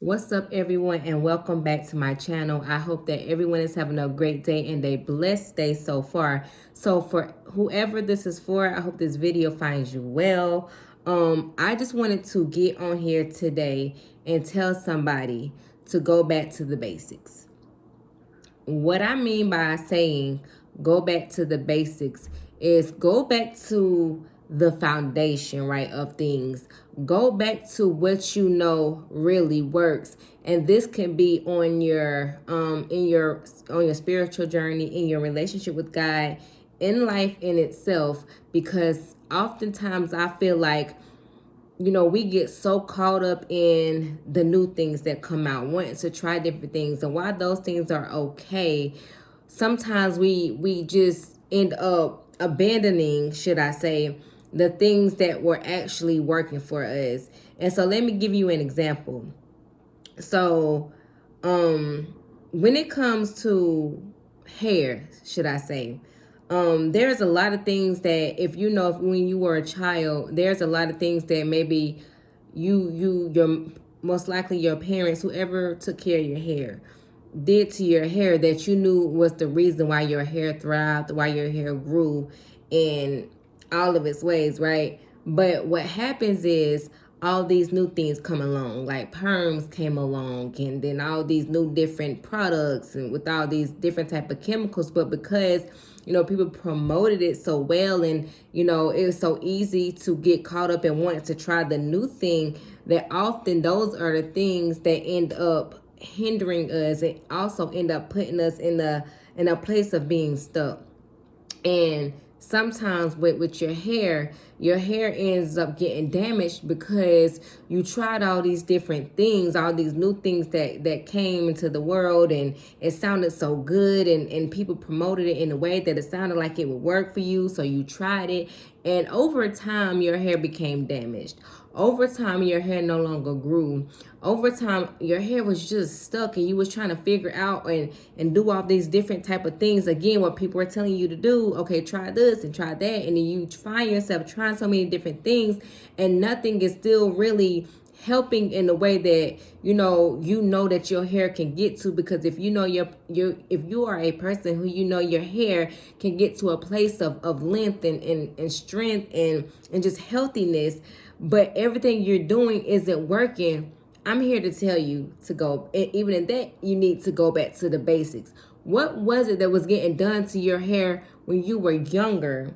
What's up, everyone, and welcome back to my channel. I hope that everyone is having a great day and a blessed day so far. So for whoever this is for, I hope this video finds you well. I just wanted to get on here today and tell somebody to go back to the basics. What I mean by saying go back to the basics is go back to the foundation, right, of things. Go back to what you know really works. And this can be on your on your spiritual journey, in your relationship with God, in life in itself, because oftentimes I feel like we get so caught up in the new things that come out, wanting to try different things. And while those things are okay, sometimes we just end up abandoning, should I say, the things that were actually working for us. And so let me give you an example. So, when it comes to hair, should I say, there's a lot of things that if when you were a child, there's a lot of things that maybe your most likely your parents, whoever took care of your hair, did to your hair that you knew was the reason why your hair thrived, why your hair grew in all of its ways, right? But what happens is all these new things come along, like perms came along, and then all these new different products and with all these different type of chemicals. But because people promoted it so well, and it was so easy to get caught up and wanted to try the new thing, that often those are the things that end up hindering us and also end up putting us in a place of being stuck. And sometimes with your hair ends up getting damaged because you tried all these different things, all these new things that came into the world, and it sounded so good, and people promoted it in a way that it sounded like it would work for you, so you tried it, and over time your hair became damaged. Over time your hair no longer grew. Over time your hair was just stuck, and you was trying to figure out and do all these different type of things, again, what people are telling you to do. Okay, try this and try that, and then you find yourself trying so many different things, and nothing is still really helping in the way that that your hair can get to. Because if if you are a person who your hair can get to a place of length and strength and just healthiness, but everything you're doing isn't working, I'm here to tell you to go, even in that, you need to go back to the basics. What was it that was getting done to your hair when you were younger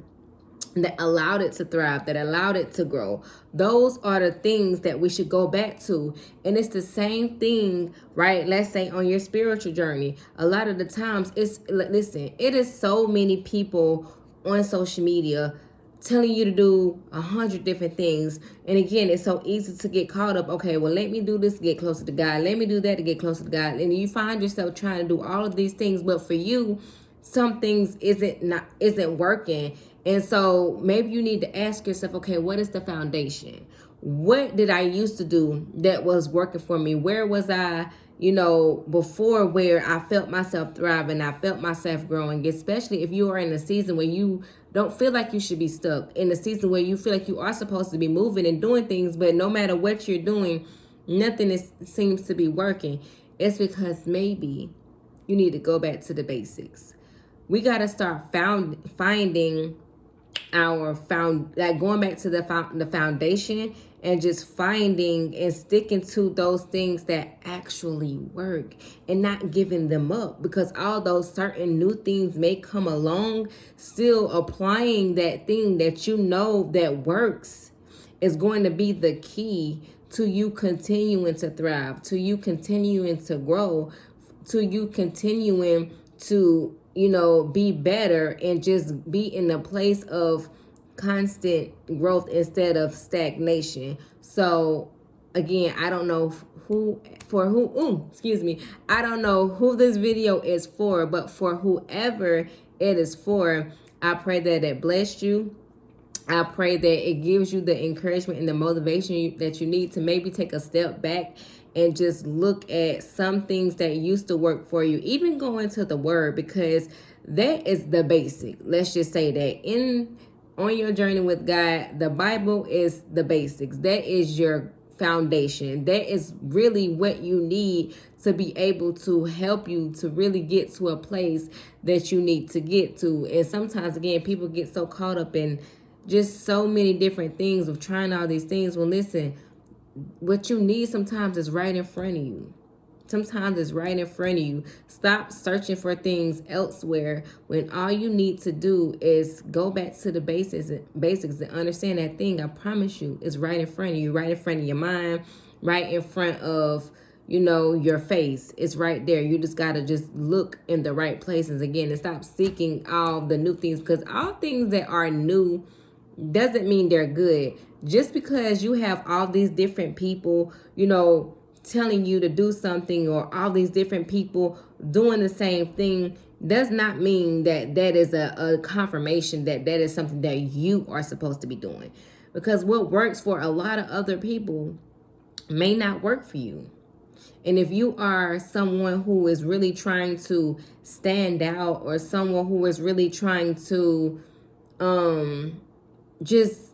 that allowed it to thrive, that allowed it to grow? Those are the things that we should go back to. And it's the same thing, right? Let's say on your spiritual journey, a lot of the times it is so many people on social media telling you to do 100 different things. And again, it's so easy to get caught up. Okay, well, let me do this to get closer to God. Let me do that to get closer to God. And you find yourself trying to do all of these things, but for you, some things isn't working. And so maybe you need to ask yourself, okay, what is the foundation? What did I used to do that was working for me? Where was I, before, where I felt myself thriving, I felt myself growing? Especially if you are in a season where you don't feel like you should be stuck, in a season where you feel like you are supposed to be moving and doing things, but no matter what you're doing, nothing seems to be working. It's because maybe you need to go back to the basics. We got to start finding going back to the foundation, and just finding and sticking to those things that actually work, and not giving them up. Because although certain new things may come along, still applying that thing that that works is going to be the key to you continuing to thrive, to you continuing to grow, to you continuing to be better, and just be in a place of constant growth instead of stagnation. So again, I don't know I don't know who this video is for, but for whoever it is for, I pray that it blessed you. I pray that it gives you the encouragement and the motivation that you need to maybe take a step back and just look at some things that used to work for you. Even go into the word, because that is the basic. Let's just say that on your journey with God, the Bible is the basics. That is your foundation. That is really what you need to be able to help you to really get to a place that you need to get to. And sometimes, again, people get so caught up in just so many different things of trying all these things. Well, listen, what you need sometimes is right in front of you. Sometimes it's right in front of you. Stop searching for things elsewhere when all you need to do is go back to the basics and understand that thing. I promise you, is right in front of you, right in front of your mind, right in front of, you know, your face. It's right there. You just gotta just look in the right places again and stop seeking all the new things, because all things that are new doesn't mean they're good. Just because you have all these different people, you know, telling you to do something, or all these different people doing the same thing, does not mean that that is a confirmation that that is something that you are supposed to be doing. Because what works for a lot of other people may not work for you. And if you are someone who is really trying to stand out, or someone who is really trying to just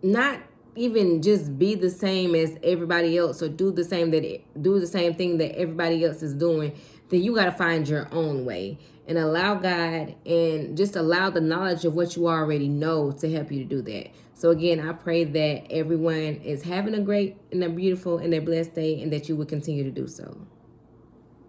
not even just be the same as everybody else, or do the same thing that everybody else is doing, then you got to find your own way and allow God and just allow the knowledge of what you already know to help you to do that. So again, I pray that everyone is having a great and a beautiful and a blessed day, and that you will continue to do so.